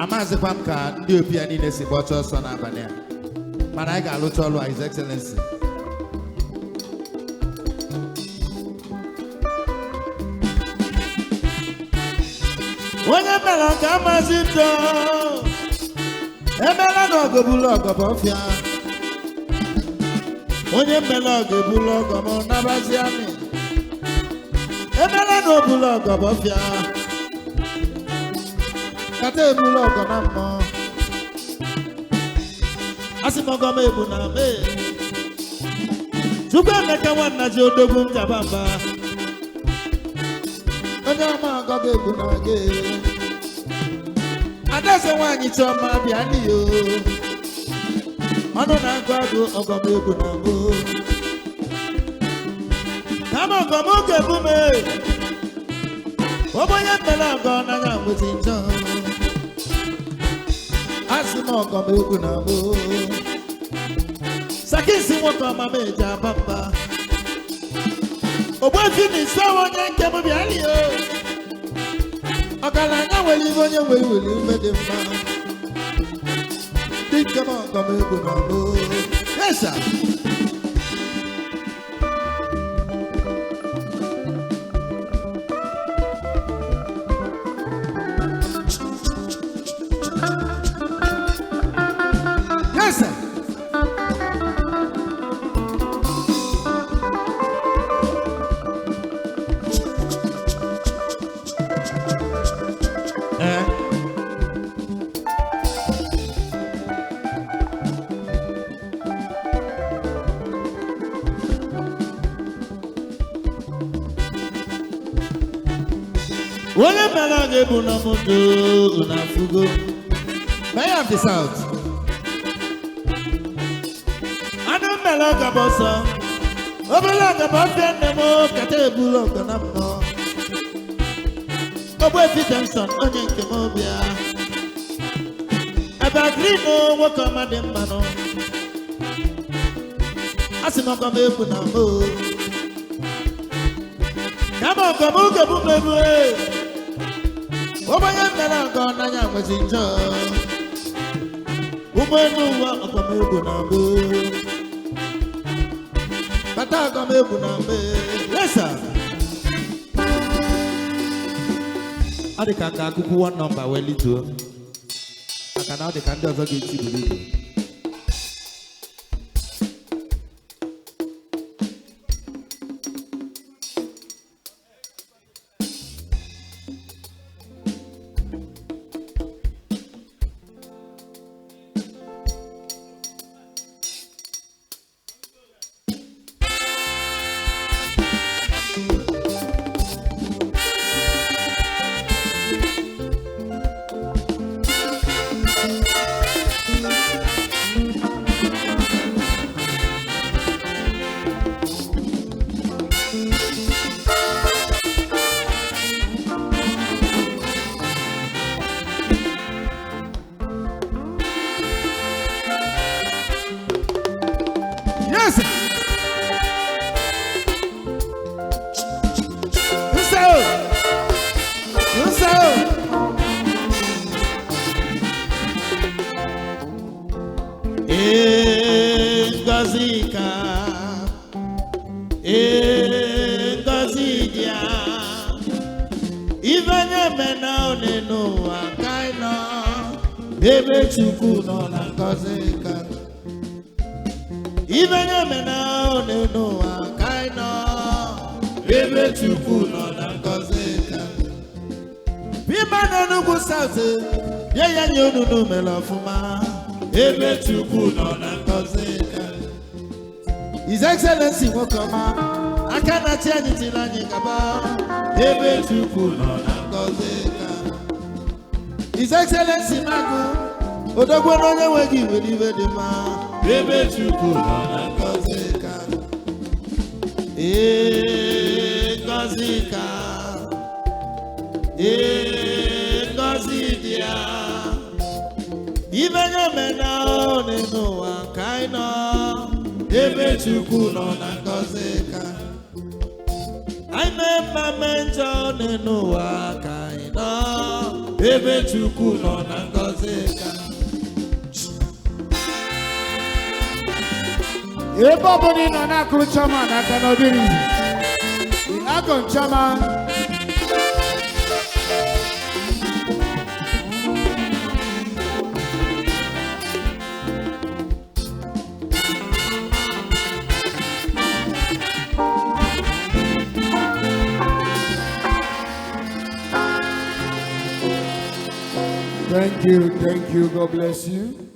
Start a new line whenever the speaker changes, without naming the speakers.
Amazi Pamka, ndị opi anyị na-esi gbọcha ọsọ n'abalị a. Mana anyị ga-alụcha ọlụ His Excellency. Onye mere ka Amazi Udo emela na ọgụ bụrụ ọgụ bụ ọfịa. Onye mere ọgụ bụrụ ọgụ bụ nabazi amị. Emela na obụrụ ọgụ bụ ọfịa. Kata ebulu ọgọ na mmụọ. Asị m ọgọ m ebu na me. Chukwuemeiheuta nwanna ji odogwu njaba mba. Onye ọma ọgọ m ebu na gị. Adaeze nwaanyị Chiọma bịa n'iyo. Ọnụ na-agụ agụ ọgọ m ebu na mbụ. Kama ọgọ m ga-ebu me. Oboye mmele ọgọ n'anya nwezi njọ. Asị m ọgọ m egwu na mbụ. Sakisi nwoke ọma m eji aba mba. Ogbuefi na isi onye nke m bịa lie. Ọgaranya nwere ibe onye nwere were ibe dị mma. Dike m ọgọ m egwu na mbụ. Yesa. Onye mere aga ebu na moto na fugo. Mayor of the South. Anu mere aga boso. Obele aga bafia nemo kata ebulu ọgọ na mmụọ. Ogbuefi Johnson onye nke m bịa. Ebe agri no nwoke ọma dị mma nọ. Asị m ọgọ m ebu na mbụ. Kama ọgọ m ga-ebu m ebu Oboye mmele ọgọ n'anya nwezi njọ. Ụmụ enu ụwa ọgọ m egwu na mbụ. Bata ọgọ m egwu na mbụ. Lesa. Ọ dị ka akụkụ one number wee lituo. Maka na ọ dị ka ndị ọzọ ga-eti buru ibu. Ebe Chukwu nọ na ngọzi ka. Ibe nye mena one n'ụwa ka ị nọ. Ebe Chukwu nọ na ngọzi ka. PMAN Enugu South bịa ya nye unu mere ọfụma. Ebe Chukwu nọ na ngọzi ka. His Excellency nwoke ọma aka na-achị anyị tiri anyị gaba. Ebe Chukwu nọ na ngọzi ka. His Excellency Magu odogwu n'onye nweghị iwere iwe dị mma. Ebe Chukwu nọ na ngọzi ka. Ngọzi ka. Ngọzi dị ya. Ibe nye mena one n'ụwa ka ị nọ. Ebe Chukwu nọ na ngọzi ka. Anyị mee mma mee njọ one n'ụwa ka ị nọ. Ebe Chukwu nọ na ngọzi Koseka.
Everybody no na chama na kanodiri. Akon chama. Thank you, God bless you.